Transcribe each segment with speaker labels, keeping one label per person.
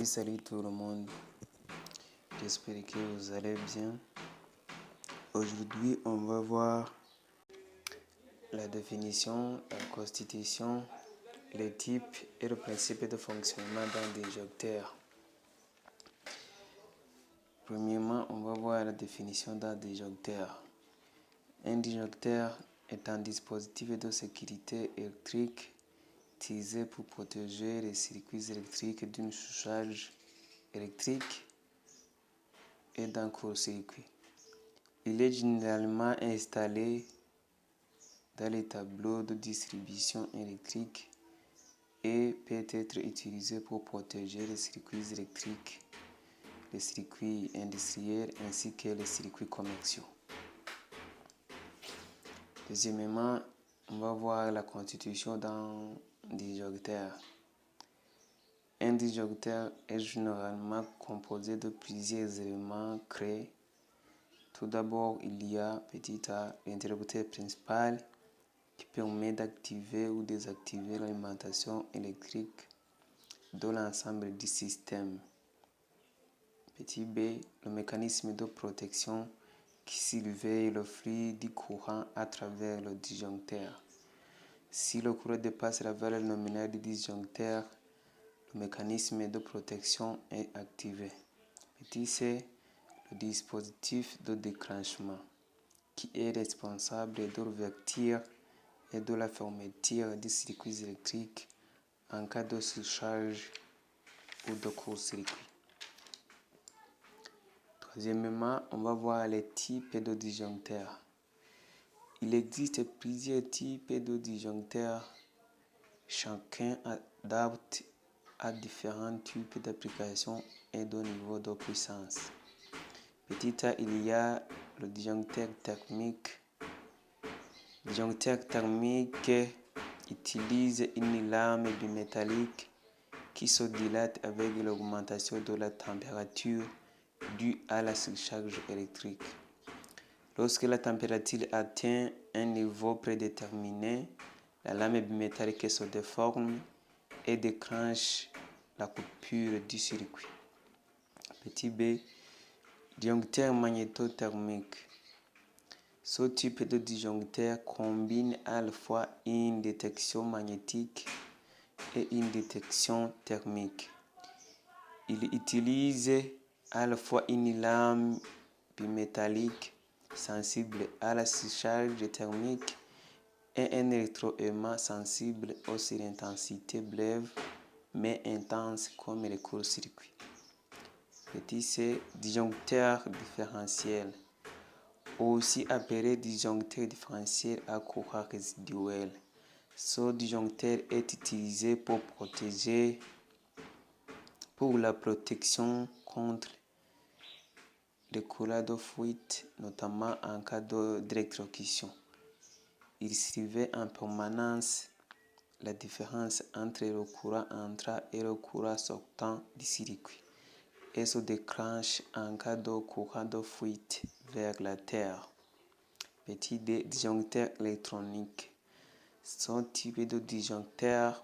Speaker 1: Salut tout le monde, j'espère que vous allez bien. Aujourd'hui, on va voir la définition, la constitution, les types et le principe de fonctionnement d'un disjoncteur. Premièrement, on va voir la définition d'un disjoncteur. Un disjoncteur est un dispositif de sécurité électrique utilisé pour protéger les circuits électriques d'une surcharge électrique et d'un court-circuit. Il est généralement installé dans les tableaux de distribution électrique et peut être utilisé pour protéger les circuits électriques, les circuits industriels ainsi que les circuits commerciaux. Deuxièmement, on va voir la constitution d'un disjoncteur. Un disjoncteur est généralement composé de plusieurs éléments créés. Tout d'abord, il y a petit a l'interrupteur principal qui permet d'activer ou désactiver l'alimentation électrique de l'ensemble du système. Petit b, le mécanisme de protection qui surveille le flux du courant à travers le disjoncteur. Si le courant dépasse la valeur nominale du disjoncteur, le mécanisme de protection est activé. Petit c, le dispositif de déclenchement qui est responsable de l'ouverture et de la fermeture des circuits électriques en cas de surcharge ou de court-circuit. Troisièmement, on va voir les types de disjoncteurs. Il existe plusieurs types de disjoncteurs, chacun adapté à différents types d'applications et de niveaux de puissance. Petit a, il y a le disjoncteur thermique. Le disjoncteur thermique utilise une lame bimétallique qui se dilate avec l'augmentation de la température due à la surcharge électrique. Lorsque la température atteint un niveau prédéterminé, la lame bimétallique se déforme et déclenche la coupure du circuit. Petit b, disjoncteur magnétothermique. Ce type de disjoncteur combine à la fois une détection magnétique et une détection thermique. Il utilise à la fois une lame bimétallique sensible à la surcharge thermique et un électroaimant sensible aux surintensités brèves mais intenses comme les courts-circuits. Petit c, disjoncteur différentiel. Aussi appelé disjoncteur différentiel à courant résiduel. Ce disjoncteur est utilisé pour la protection contre les courants de fuite, notamment en cas d'électrocution. Il surveille en permanence la différence entre le courant entrant et le courant sortant du circuit et se déclenche en cas de courant de fuite vers la terre. Petit d, disjoncteur électronique. Ce type de disjoncteur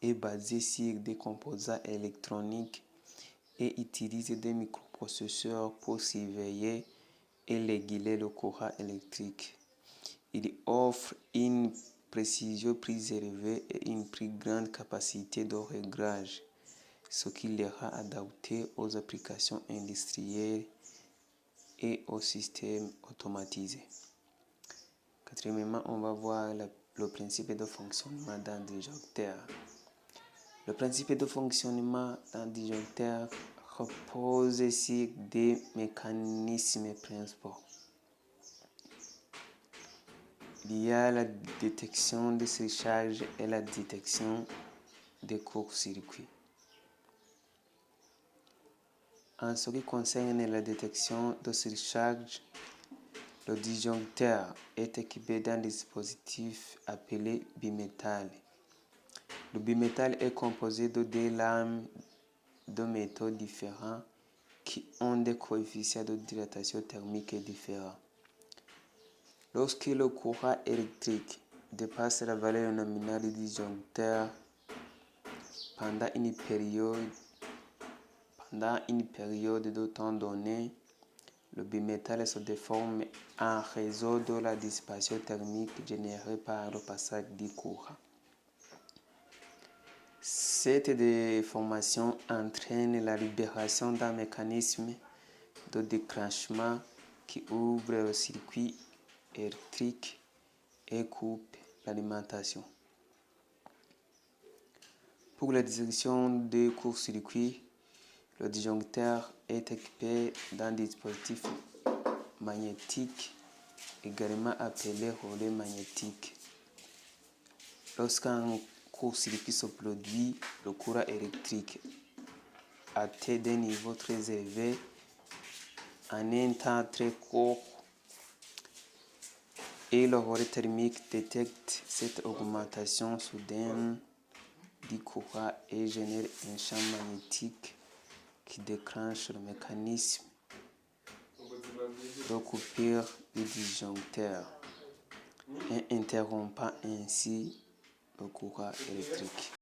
Speaker 1: est basé sur des composants électroniques et utilise des microprocesseurs pour surveiller et réguler le courant électrique. Il offre une précision plus élevée et une plus grande capacité de réglage, ce qui les rend adaptés aux applications industrielles et aux systèmes automatisés. Quatrièmement, on va voir le principe de fonctionnement d'un disjoncteur. Le principe de fonctionnement d'un disjoncteur repose sur des mécanismes principaux. Il y a la détection de surcharge et la détection des courts-circuits. En ce qui concerne la détection de surcharge, le disjoncteur est équipé d'un dispositif appelé bimétal. Le bimétal est composé de deux lames de métaux différents qui ont des coefficients de dilatation thermique différents. Lorsque le courant électrique dépasse la valeur nominale du disjoncteur pendant une période de temps donné, le bimétal se déforme en raison de la dissipation thermique générée par le passage du courant. Cette déformation entraîne la libération d'un mécanisme de déclenchement qui ouvre le circuit électrique et coupe l'alimentation. Pour la détection des court-circuits, le disjoncteur est équipé d'un dispositif magnétique, également appelé relais magnétique. Lorsqu'un court-circuit se produit, le courant électrique atteint des niveaux très élevés en un temps très court et le relais thermique détecte cette augmentation soudaine du courant et génère un champ magnétique qui déclenche le mécanisme de coupure du disjoncteur et interrompant ainsi le courant électrique.